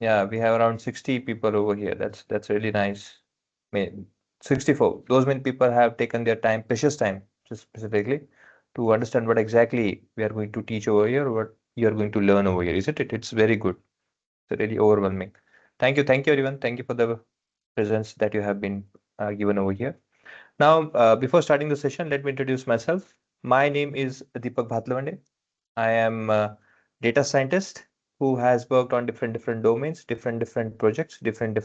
Yeah, we have around 60 people over here. That's really nice. I mean, 64. Those many people have taken their time, precious time, just specifically, to understand what exactly we are going to teach over here, what you are going to learn over here, isn't it? It's very good. It's really overwhelming. Thank you, everyone. Thank you for the presence that you have been given over here. Now, before starting the session, let me introduce myself. My name is Deepak Bhatlavande. I am a data scientist who has worked on different domains, different projects, different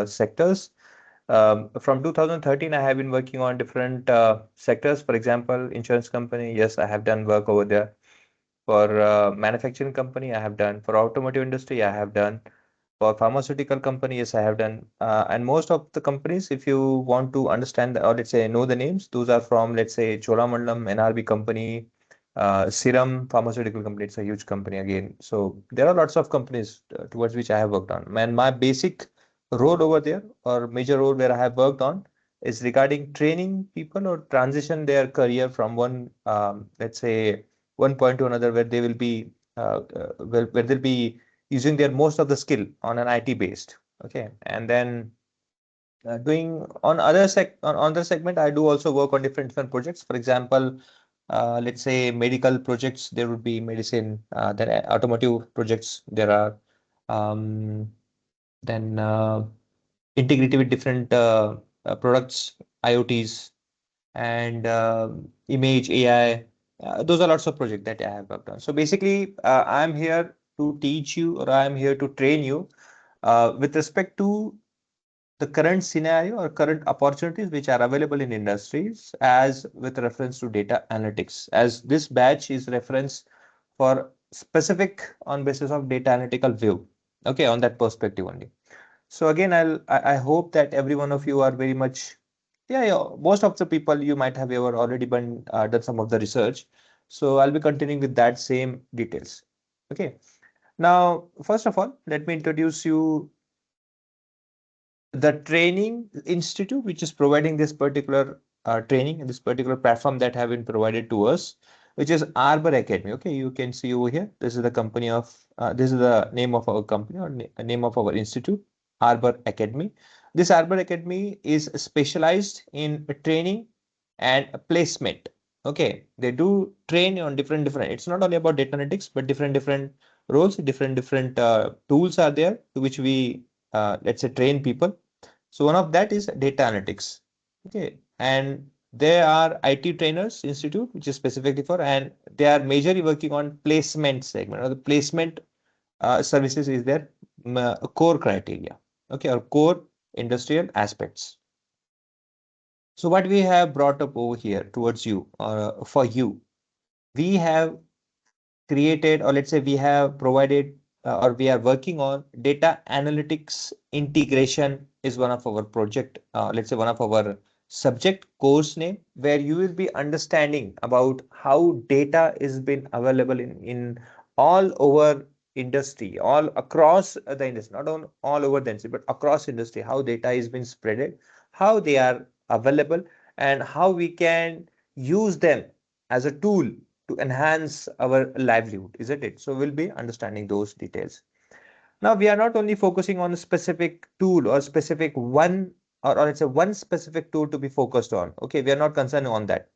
sectors. From 2013, I have been working on different sectors. For example, insurance company. Yes, I have done work over there. For manufacturing company, I have done. For automotive industry, I have done. For pharmaceutical company, yes, I have done. And most of the companies, if you want to understand or let's say know the names, those are from let's say Cholamandalam, NRB company, Serum pharmaceutical company. It's a huge company again. So there are lots of companies towards which I have worked on. And my basic role over there or major role where I have worked on is regarding training people or transition their career from one, let's say, one point to another where they will be, where they'll be using their most of the skill on an IT based. Okay, and then doing on on other segment, I do also work on different projects. For example, let's say medical projects, there would be medicine. Then automotive projects, there are. Um, then integrated with different products, IoTs, and image AI. Those are lots of projects that I have worked on. So basically, I'm here to teach you or I'm here to train you with respect to the current scenario or current opportunities which are available in industries as with reference to data analytics, as this batch is reference for specific on basis of data analytical view. Okay, on that perspective only. So again, I hope that every one of you are very much, yeah, most of the people you might have ever already been done some of the research. So I'll be continuing with that same details. Okay. Now, first of all, let me introduce you the training institute which is providing this particular training and this particular platform that have been provided to us, which is Arbor Academy. Okay, you can see over here. This is the company of this is the name of our company or name of our institute, Arbor Academy. This Arbor Academy is specialized in training and placement. Okay, they do train on different. It's not only about data analytics, but different roles, different tools are there to which we let's say train people. So one of that is data analytics. Okay. And there are IT trainers institute, which is specifically for, and they are majorly working on placement segment or the placement services is their core criteria. Okay. Or core industrial aspects. So what we have brought up over here towards you or for you, we have created or let's say we have provided or we are working on data analytics integration is one of our project, let's say one of our subject course name where you will be understanding about how data is been available in all over industry, all across the industry, not on all over the industry, but across industry, how data is being spreaded, how they are available, and how we can use them as a tool to enhance our livelihood, isn't it? So we'll be understanding those details. Now we are not only focusing on a specific tool or specific one or it's a one specific tool to be focused on. Okay, we are not concerned on that.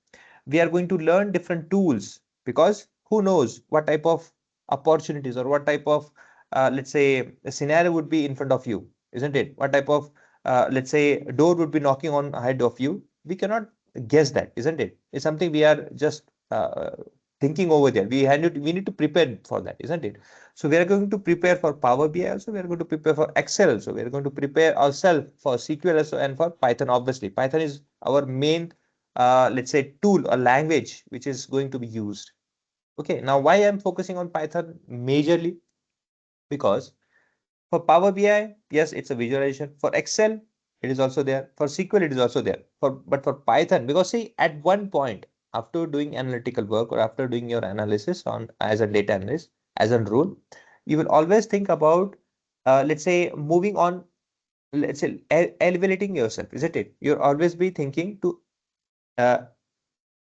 We are going to learn different tools because who knows what type of opportunities or what type of let's say a scenario would be in front of you, isn't it? What type of let's say door would be knocking on ahead of you. We cannot guess that, isn't it? It's something we are just thinking over there. We need to prepare for that, isn't it? So we are going to prepare for Power BI also. We are going to prepare for Excel also. We are going to prepare ourselves for SQL also and for Python. Obviously, Python is our main, let's say, tool or language which is going to be used. Okay. Now, why I'm focusing on Python majorly? Because for Power BI, yes, it's a visualization. For Excel, it is also there. For SQL, it is also there. But for Python, because see, at one point, after doing analytical work or after doing your analysis on as a data analyst, as a rule, you will always think about, let's say, moving on, let's say, elevating yourself, isn't it? You'll always be thinking to, uh,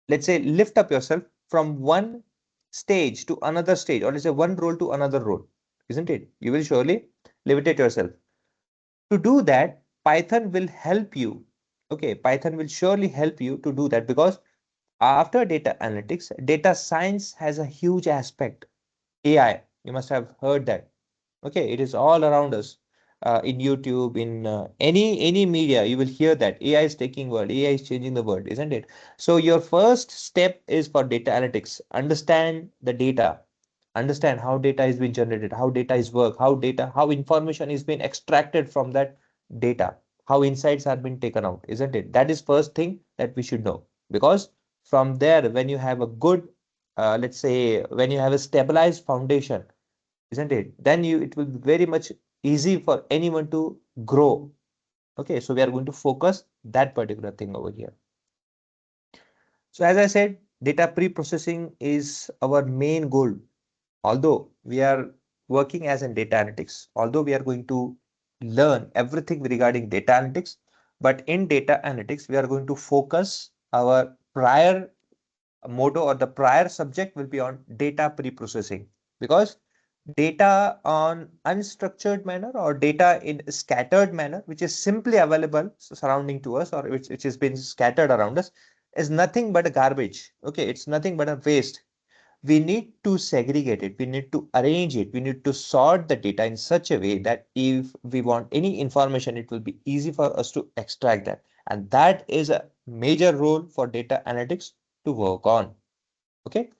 let's say, lift up yourself from one stage to another stage, or let's say one role to another role, isn't it? You will surely limitate yourself. To do that, Python will help you. Okay, Python will surely help you to do that, because after data analytics, data science has a huge aspect. AI, you must have heard that. Okay, it is all around us. In YouTube, in any media, you will hear that AI is taking world, AI is changing the world, isn't it? So your first step is for data analytics. Understand the data, understand how data is being generated, how data is work, how information is being extracted from that data, how insights are being taken out, isn't it? That is first thing that we should know, because from there, when you have a good, let's say, when you have a stabilized foundation, isn't it? Then it will be very much easy for anyone to grow. Okay, so we are going to focus that particular thing over here. So as I said, data pre-processing is our main goal. Although we are working as in data analytics, although we are going to learn everything regarding data analytics, but in data analytics, we are going to focus our prior motto, or the prior subject will be on data pre-processing, because data on unstructured manner or data in scattered manner, which is simply available surrounding to us, or which has been scattered around us, is nothing but a garbage. Okay, it's nothing but a waste. We need to segregate it, we need to arrange it, we need to sort the data in such a way that if we want any information, it will be easy for us to extract that. And that is a major role for data analytics to work on. Okay.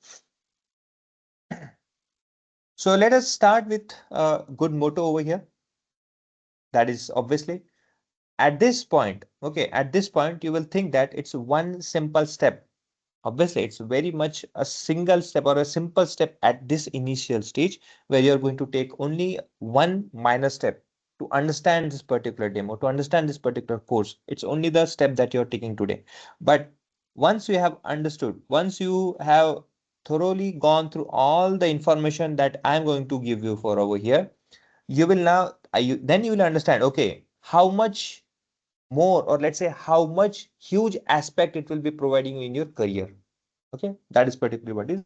So let us start with a good motto over here. That is obviously at this point, okay, at this point, you will think that it's one simple step. Obviously, it's very much a single step or a simple step at this initial stage, where you're going to take only one minor step to understand this particular demo, to understand this particular course. It's only the step that you're taking today. But once you have understood, once you have thoroughly gone through all the information that I'm going to give you for over here, you will now, then you will understand, okay, how much more, or let's say how much huge aspect it will be providing you in your career. Okay, that is particularly what is.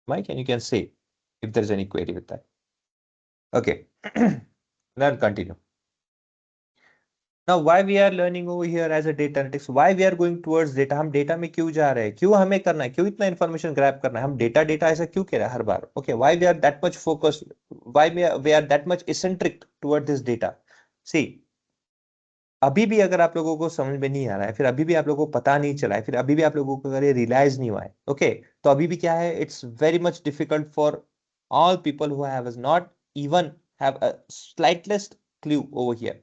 Mike, and you can say if there's any query with that. Okay, then continue. Now, why we are learning over here as a data analytics? Why we are going towards data? हम data में क्यों जा रहे हैं? क्यों हमें करना है? क्यों इतना information grab करना है? हम data ऐसा क्यों कह रहे हैं हर बार? Okay, why we are that much focused? Why we are that much eccentric toward this data? See, अभी भी अगर आप लोगों को समझ में नहीं आ रहा है, फिर अभी भी आप लोगों को पता नहीं चला है, फिर अभी भी आप लोगों को अगर ये रियलाइज नहीं हुआ है, ओके, तो अभी भी क्या है, it's very much difficult for all people who have not even have a slightest clue over here.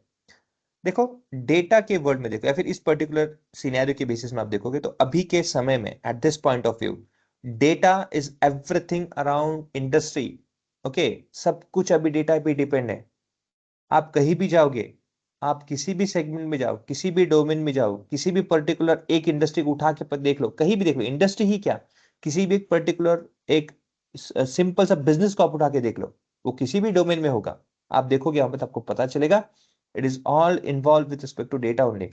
देखो, डेटा के वर्ल्ड में देखो, या फिर इस पर्टिकुलर सिनेरियो के बेसिस में आप देखोगे, तो अभी के समय में at this point of view, data is everything around industry. Okay, सब कुछ अभी डेटा पे डिपेंड है. आप कहीं भी जाओगे, आप किसी भी सेगमेंट में जाओ, किसी भी डोमेन में जाओ, किसी भी पर्टिकुलर एक इंडस्ट्री को उठा के देख लो, कहीं भी देख लो, इंडस्ट्री ही क्या, किसी भी पर्टिकुलर एक सिंपल सा बिजनेस को आप उठा के देख लो, वो किसी भी डोमेन में होगा, आप देखोगे यहाँ पे तो आपको पता चलेगा it is all involve with respect to data only.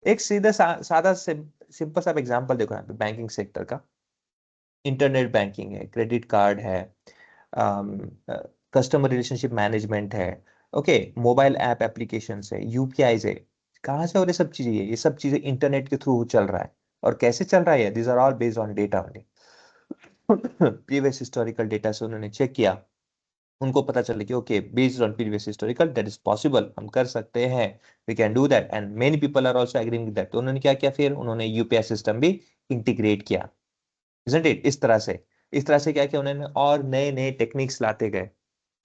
एक सीधा सादा सिंपल सा एग्जांपल देखो यहाँ पे, बैंकिंग सेक्टर का. इंटरनेट बैंकिंग है, क्रेडिट कार्ड है, कस्टमर रिलेशनशिप मैनेजमेंट है, ओके, मोबाइल ऐप एप्लीकेशन है, यूपीआई है. कहाँ से और ये सब चीजें, ये सब चीजें इंटरनेट के थ्रू चल रहा है. और कैसे चल रहा है? This are all based on data only. Previous historical data से उन्होंने चेक किया, उनको पता चला कि okay, based on previous historical that is possible, हम कर सकते हैं, we can do that, and many people are also agreeing with that. तो उन्होंने क्या किया, फिर उन्होंने यूपीआई सिस्टम भी इंटीग्रेट किया, isn't it? इस तरह से क्या किया उन्होंने, और नए नए टेक्निक्स लाते गए.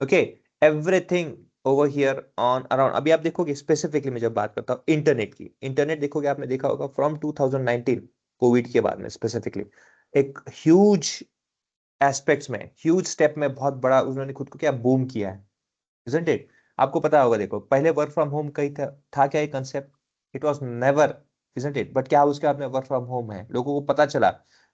Okay, everything over here on around. अभी आप देखोगे स्पेसिफिकली, मैं जब बात करता हूँ इंटरनेट की, इंटरनेट देखोगे, आपने देखा होगा फ्रॉम 2019 कोविड के बाद में स्पेसिफिकली एक ह्यूज एस्पेक्ट्स में, ह्यूज स्टेप में, बहुत बड़ा उन्होंने खुद को क्या बूम किया है, isn't it? आपको पता होगा, देखो पहले वर्क फ्रॉम होम कहीं था क्या ये concept? It was never, isn't it? But क्या उसके बाद में वर्क फ्रॉम होम है, लोगों को पता चला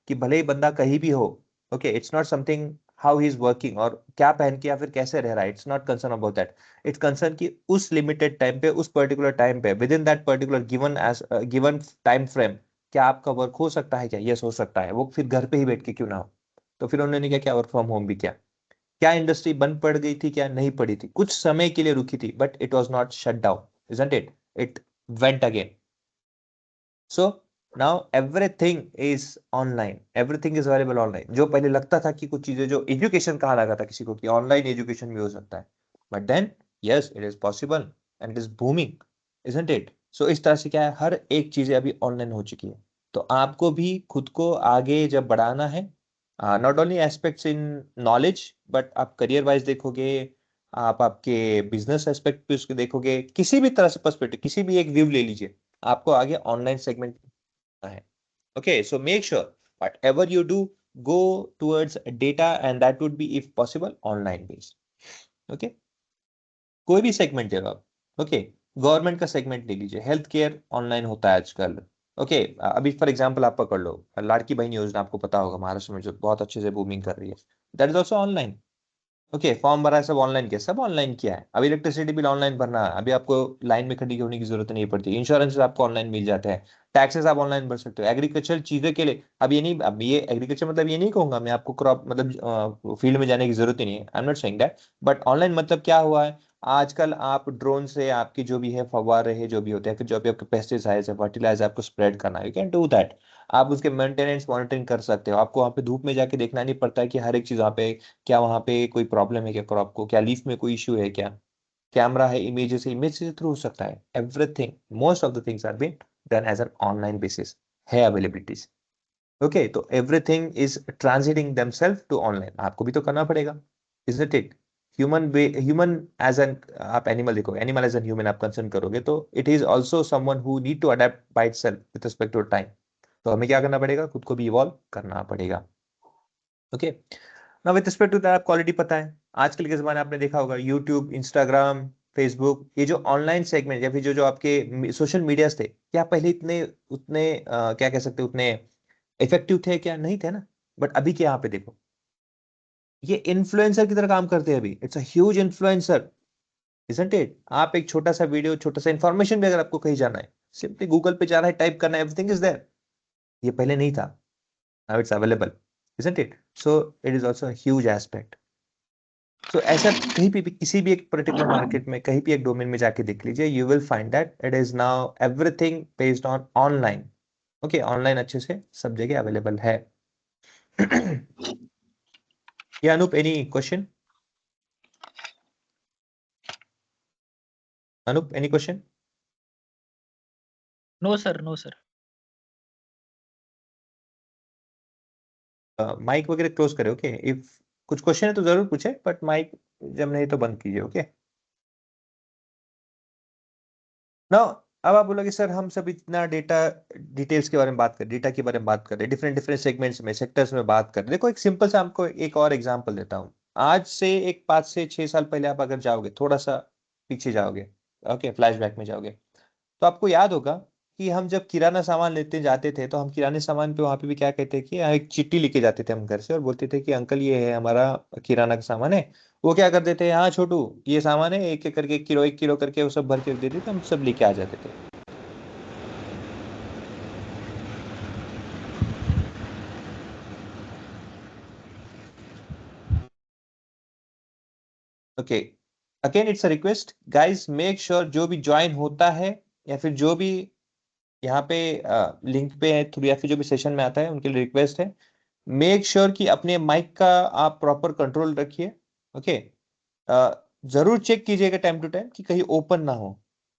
कि भले ही बंदा कहीं भी हो, okay, it's not something how he is working और क्या पहन के या फिर कैसे रह रहा है, it's not concern about that. It's concern कि उस लिमिटेड टाइम पे, उस पर्टिकुलर टाइम पे, with in that particular given time frame, क्या आपका वर्क हो सकता है? क्या यस हो सकता है, वो फिर घर पे ही बैठ के क्यों ना हो। तो फिर उन्होंने क्या किया, वर्क फ्रॉम होम भी किया। क्या इंडस्ट्री बंद पड़ गई थी? क्या नहीं पड़ी थी, कुछ समय के लिए रुकी थी, but it was not shut down, isn't it? It went again. So now everything is online, everything is available online. जो पहले लगता था कि कुछ चीजें, जो एजुकेशन कहा लगा था किसी को कि ऑनलाइन एजुकेशन भी हो सकता है, but then yes, it is possible and it is booming, isn't it? So इस तरह से क्या है, हर एक चीजें अभी ऑनलाइन हो चुकी है। तो आपको भी खुद को आगे जब बढ़ाना है, not only aspects in knowledge, but आप करियर वाइज देखोगे, आप आपके बिजनेस एस्पेक्ट पे उसको देखोगे, किसी भी तरह से पर्सपेक्टिव, किसी भी एक व्यू ले लीजिए, आपको आगे ऑनलाइन सेगमेंट है। Okay, so make sure whatever you do, go towards data, and that would be if possible online based. Okay, कोई भी सेगमेंट ले लो आप। ओके, गवर्नमेंट का सेगमेंट ले लीजिए, हेल्थ केयर ऑनलाइन होता है आजकल। ओके, अभी फॉर एग्जांपल आप पकड़ लो, लाड़की बहन योजना आपको पता होगा महाराष्ट्र में जो बहुत अच्छे से बूमिंग कर रही है, that is also online. Okay, form भरा है, सब ऑनलाइन किया, सब ऑनलाइन किया है। अभी इलेक्ट्रिसिटी बिल ऑनलाइन भरना है, अभी आपको लाइन में खड़ी होने की जरूरत नहीं पड़ती। इंश्योरेंस आपको ऑनलाइन मिल जाते हैं, टैक्सेस आप ऑनलाइन भर सकते हो। एग्रीकल्चर चीजें के लिए अब ये नहीं, अब ये एग्रीकल्चर मतलब ये नहीं कहूंगा मैं आपको क्रॉप मतलब फील्ड में जाने की जरूरत ही नहीं है, I am not saying that. But online मतलब क्या हुआ है, आजकल आप ड्रोन से आपकी जो भी है फव्वारे है, जो भी होते हैं, फिर जो भी आपके पेस्टिसाइड्स है, फर्टिलाइजर आपको स्प्रेड करना है, यू कैन डू दैट। आप उसके मेंटेनेंस मॉनिटरिंग कर सकते हो, आपको वहाँ पे धूप में जाके देखना नहीं पड़ता है कि हर एक चीज वहाँ पे, क्या वहाँ पे कोई प्रॉब्लम है क्या क्रॉप को, क्या लीफ में कोई इश्यू है क्या। कैमरा है, इमेजेस है, इमेज से थ्रू हो सकता है everything. Most of the things are been done as an online basis, है अवेलेबिलिटीज। ओके, तो everything is transiting themself to online, आपको भी तो करना पड़ेगा, isn't it? Human as an, आप एनिमल देखो, एनिमल एज एन ह्यूमन आप कंसर्न करोगे, तो it is also someone who need to adapt by itself with respect to time. तो हमें क्या करना पड़ेगा, खुद को भी इवॉल्व करना पड़ेगा। ओके, ना with respect to that, quality पता है, आजकल के जमाने आपने देखा होगा यूट्यूब, इंस्टाग्राम, फेसबुक, ये जो ऑनलाइन सेगमेंट या फिर जो जो आपके सोशल मीडियाज थे, क्या पहले इतने उतने क्या कह सकते हैं, उतने इफेक्टिव थे क्या? नहीं थे ना। बट अभी के यहाँ पे देखो, ये इन्फ्लुएंसर की तरह काम करते हैं अभी, it's a huge influencer, isn't it? आप एक छोटा सा वीडियो, छोटा सा इंफॉर्मेशन भी अगर आपको कहीं जाना है, सिंपली गूगल पे जाना है, टाइप करना है, एवरीथिंग इज देयर। ये पहले नहीं था, now it's available, isn't it? So it is also a huge aspect. So ऐसा कहीं भी किसी भी एक पर्टिकुलर मार्केट में, कहीं भी एक डोमेन में जाके देख लीजिए, you will find that it is now everything based on online. Okay, online अच्छे से सब जगह अवेलेबल है। या Anoop, any question? Anoop, any question? No sir, no sir. Mike वगैरह क्लोज करें, ओके? इफ कुछ क्वेश्चन है तो जरूर पूछे, बट माइक जब नहीं तो बंद कीजिए, ओके? ना, अब आप बोलोगे सर हम सब इतना डेटा डिटेल्स के बारे में बात कर, डेटा के बारे में बात कर रहे हैं, डिफरेंट डिफरेंट सेगमेंट्स में, सेक्टर्स में बात कर रहे हैं। देखो, एक सिंपल सा आपको एक और एग्जांपल देता हूँ। आज से एक 5 से 6 साल पहले आप अगर जाओगे, थोड़ा सा पीछे जाओगे, ओके, फ्लैशबैक में जाओगे, तो आपको याद होगा कि हम जब किराना सामान लेते जाते थे, तो हम किराने सामान पे वहां पे भी क्या कहते हैं कि यहाँ एक चिट्ठी लेके जाते थे हम घर से, और बोलते थे कि अंकल ये है हमारा किराना का सामान है। वो क्या कर देते हैं, हाँ छोटू ये सामान है, एक एक करके, 1 किलो करके वो सब भर के रख देते थे, हम सब लेके आ जाते थे। Okay, again it's a request guys, make sure जो भी ज्वाइन होता है, या फिर जो भी यहाँ पे लिंक पे है थ्रू, या फिर जो भी सेशन में आता है, उनके लिए रिक्वेस्ट है, मेक श्योर कि अपने माइक का आप प्रॉपर कंट्रोल रखिए। ओके, जरूर चेक कीजिएगा टाइम टू टाइम कि कहीं ओपन ना हो।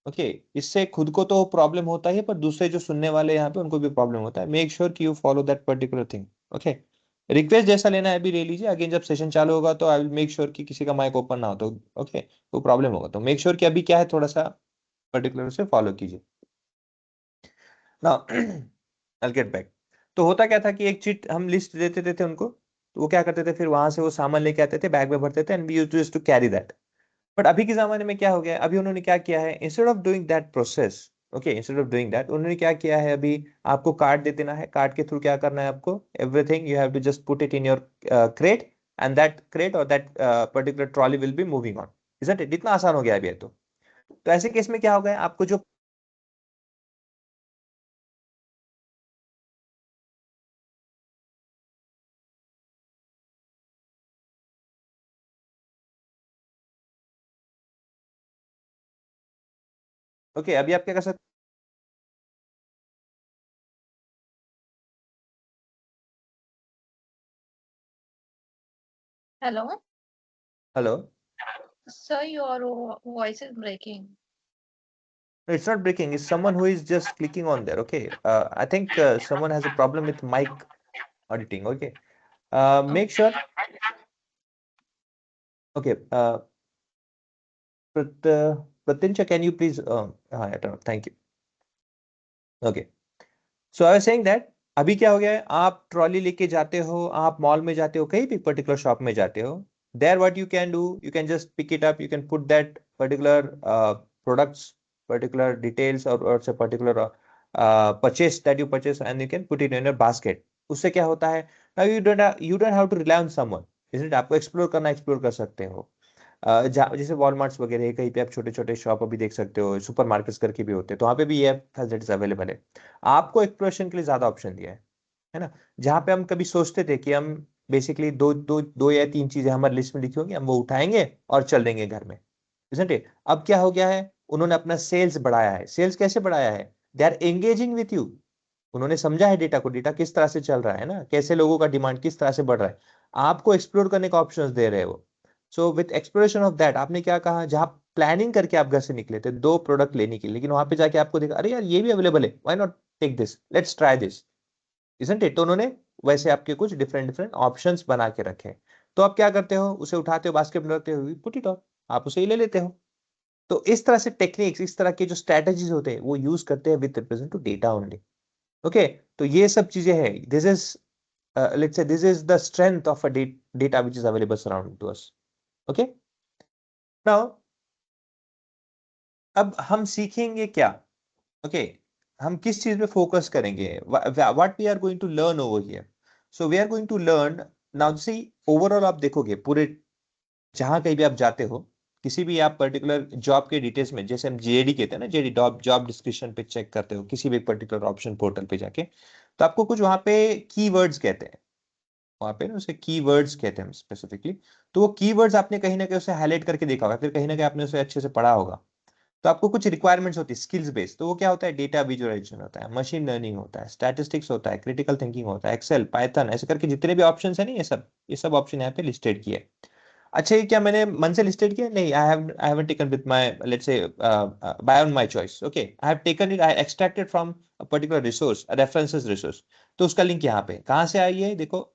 ओके, इससे खुद को तो प्रॉब्लम होता ही है, पर दूसरे जो सुनने वाले यहाँ पे उनको भी प्रॉब्लम होता है। मेक श्योर कि you follow that particular thing. Okay, request जैसा लेना है अभी ले लीजिए, अगेन जब सेशन चालू होगा तो आई विल मेक श्योर कि किसी का माइक ओपन ना हो, तो ओके, तो प्रॉब्लम होगा, तो मेक श्योर कि अभी क्या है, थोड़ा सा पर्टिकुलर से फॉलो कीजिए ना। I get back. तो होता क्या था कि एक चिट हम लिस्ट देते थे उनको, तो वो क्या करते थे, फिर वहां से वो सामान लेके आते थे, बैग में भरते थे, and we used to carry that. But अभी के जमाने में क्या हो गया, अभी उन्होंने क्या किया है, instead of doing that process, okay, instead of doing that उन्होंने क्या किया है, अभी आपको कार्ड दे देना है, कार्ड के थ्रू क्या करना है आपको, everything you have to just put it in your crate, and that crate और that particular trolley will be moving on, isn't it? इतना आसान हो गया अभी है तो ऐसे केस में क्या होगा, आपको जो ओके अभी आप क्या कर सकते, Hello, hello, sir, your voice is breaking. it's not breaking, it's someone who is just clicking on there. Okay, I think someone has a problem with mic auditing. Okay, make Okay. sure. Okay, Pratincha, can you please I don't know, thank you. Okay, so I was saying that अभी क्या हो गया है, आप trolley लेके जाते हो, आप मॉल में जाते हो, कहीं भी पर्टिकुलर शॉप में जाते हो, there what you can do, you can just pick it up, you can put that particular products, particular details और से particular purchase that you purchase and you can put it in your basket. उससे क्या होता है, now you don't have to rely on someone, इसलिए आपको explore करना, explore कर सकते हो। जैसे वॉलमार्ट्स वगैरह है, कहीं पे आप छोटे छोटे शॉप अभी देख सकते हो, सुपर मार्केट्स करके भी होते हैं, तो वहाँ पे भी ये फैसिलिटीज अवेलेबल है। आपको एक्सप्लोरेशन के लिए ज्यादा ऑप्शन दिया है ना? जहाँ पे हम कभी सोचते थे कि हम बेसिकली दो या तीन चीजें हमारी लिस्ट में लिखी होंगी, हम वो उठाएंगे और चल देंगे घर में, isn't it? अब क्या हो गया है, उन्होंने अपना सेल्स बढ़ाया है। सेल्स कैसे बढ़ाया है, they are engaging with you. उन्होंने समझा है डेटा को, डेटा किस तरह से चल रहा है ना, कैसे लोगों का डिमांड किस तरह से बढ़ रहा है, आपको एक्सप्लोर करने का ऑप्शंस दे रहे हो। So with exploration of that, आपने क्या कहा, जहां प्लानिंग करके आप घर से निकले थे दो प्रोडक्ट लेने के लिए, लेकिन वहां पे जाके आपको देखा, अरे यार ये भी अवेलेबल है, why not take this, let's try this, isn't it? तो उन्होंने वैसे आपके कुछ डिफरेंट डिफरेंट ऑप्शंस बना के रखे हैं। तो आप क्या करते हो, उसे उठाते हो, बास्केट में रखते हो, पुट इट ऑन, आप उसे ही ले लेते हो। तो इस तरह से टेक्निक्स, इस तरह के जो स्ट्रेटजीज होते हैं वो यूज करते हैं with represent to data only. Okay, तो ये सब चीजें हैं, this is let's say this is the strength of a data which is available surrounding to us. Okay, now अब हम सीखेंगे क्या? ओके, हम किस चीज पे फोकस करेंगे, what we are going to learn over here? So we are going to learn now, see overall आप देखोगे पूरे, जहां कहीं भी आप जाते हो, किसी भी आप पर्टिकुलर जॉब के डिटेल्स में, जैसे हम जेडी कहते हैं ना, जेडी जॉब जॉब डिस्क्रिप्शन पे चेक करते हो किसी भी पर्टिकुलर ऑप्शन पोर्टल पे जाके, तो आपको कुछ वहां पे कीवर्ड्स कहते हैं, वहां पे ना उसे कीवर्ड्स कहते हैं स्पेसिफिकली। तो वो कीवर्ड्स आपने कहीं ना कहीं उसे हाईलाइट करके देखा होगा, फिर कहीं ना कहीं आपने उसे अच्छे से पढ़ा होगा। तो आपको कुछ रिक्वायरमेंट्स होती है स्किल्स बेस्ड, तो वो क्या होता है, डेटा विजुअलाइजेशन होता है, मशीन लर्निंग होता है, स्टैटिस्टिक्स होता है, क्रिटिकल थिंकिंग होता है, एक्सेल, पाइथन, ऐसे करके जितने भी ऑप्शन है ना, ये सब ऑप्शन यहाँ पे लिस्टेड किए हैं। अच्छा, ये क्या मैंने मन से लिस्टेड किया? नहीं, I haven't taken with my, let's say, by on my choice. Okay, I have taken it, I extracted from a particular resource, references resource. तो उसका लिंक यहाँ पे कहाँ से आई है, देखो,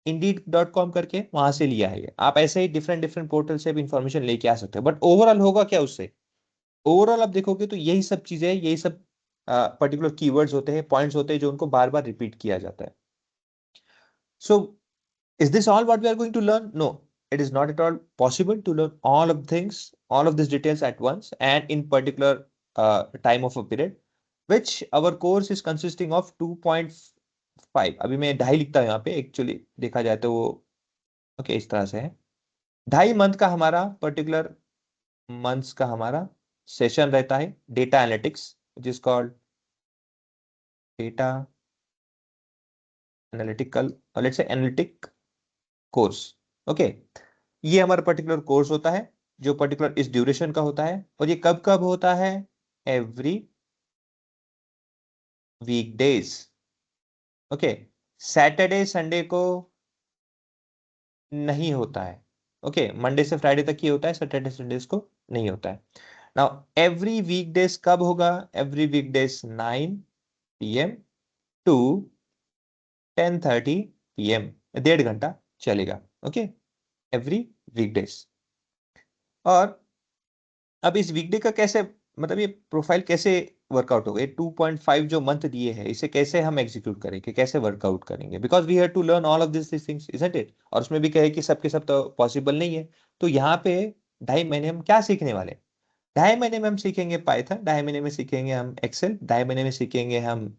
Indeed.com करके वहां से लिया है ये। आप ऐसे ही डिफरेंट डिफरेंट पोर्टल से भी इंफॉर्मेशन लेके आ सकते हो, बट ओवरऑल होगा क्या उससे, ओवरऑल आप देखोगे तो यही सब चीजें, यही सब पर्टिकुलर कीवर्ड्स होते हैं, पॉइंट्स होते हैं, जो उनको बार बार रिपीट किया जाता है। सो is this all what we are going to learn? No, it is not at all possible to learn all of things, all of these details at once and in particular time of a period, which our course is consisting of 2.5। अभी मैं ढाई लिखता हूँ यहाँ पे, actually देखा जाए तो वो ओके इस तरह से है, 2.5 मंथ का हमारा पर्टिकुलर, मंथ्स का हमारा सेशन रहता है डेटा एनालिटिक्स, जिस called data analytical, let's say analytic course. Okay, ये हमारा पर्टिकुलर कोर्स होता है, जो पर्टिकुलर इस ड्यूरेशन का होता है, और ये कब कब होता है, every weekdays. Okay, Saturday Sunday को नहीं होता है। ओके, मंडे से फ्राइडे तक ही होता है, सैटरडे संडे को नहीं होता है। नाउ एवरी वीकडेज कब होगा, every weekdays 9 PM to 10:30 PM, 1.5 घंटा चलेगा। Okay, every weekdays. और अब इस वीकडे का कैसे, मतलब ये प्रोफाइल कैसे वर्कआउट होगा, ये 2.5 जो मंथ दिए हैं, इसे कैसे हम एग्जीक्यूट करेंगे, कैसे वर्कआउट करेंगे, because we have to learn all of this things, isn't it? और उसमें भी कहे कि सबके सब तो पॉसिबल नहीं है। तो यहाँ पे 2.5 महीने हम क्या सीखने वाले हैं? ढाई महीने में हम सीखेंगे पाइथन, ढाई महीने में सीखेंगे हम एक्सेल, ढाई महीने में सीखेंगे हम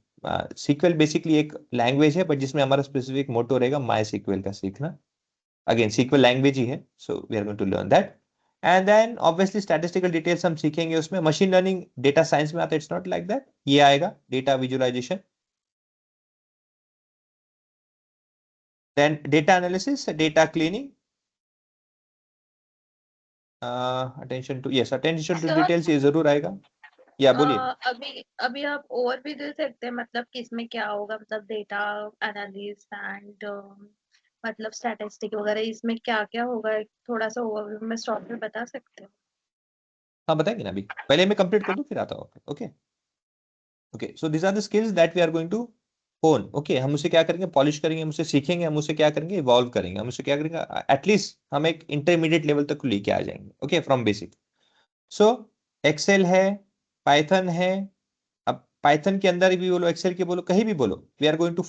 सीक्वल। बेसिकली एक लैंग्वेज है बट जिसमें हमारा स्पेसिफिक मोटो रहेगा माई सीक्वल का सीखना। अगेन सीक्वल लैंग्वेज ही है, so we are going to learn that. And then obviously statistical details हम सीखेंगे उसमें। मशीन लर्निंग डेटा साइंस में आता है, इट्स नॉट लाइक दैट, ये आएगा data visualisation. Then data analysis, data cleaning, attention to, yes attention to sir details ये जरूर आएगा। या बोलिए। अभी अभी आप और भी दे सकते हैं, मतलब किसमें क्या होगा, मतलब डेटा एनालिस्ट एंड मतलब स्टैटिस्टिक वगैरह, इसमें क्या क्या होगा, थोड़ा सा ओवरव्यू में शॉर्ट में बता सकते हो? हाँ बताएंगे ना, अभी पहले मैं कंप्लीट कर दूं फिर आता हूँ। Okay okay, so this are the skills that we are going to hone. Okay, हम उसे क्या करेंगे, पॉलिश करेंगे, हम उसे सीखेंगे, हम उसे क्या करेंगे, इवॉल्व करेंगे, हम उसे क्या करेंगे, एटलीस्ट हम एक इंटरमीडिएट लेवल तक लेके आ जाएंगे। Okay, from basic. So Excel है, पाइथन है। अब पाइथन के अंदर भी बोलो, एक्सेल के बोलो, कहीं भी बोलो, वी आर गोइंग टू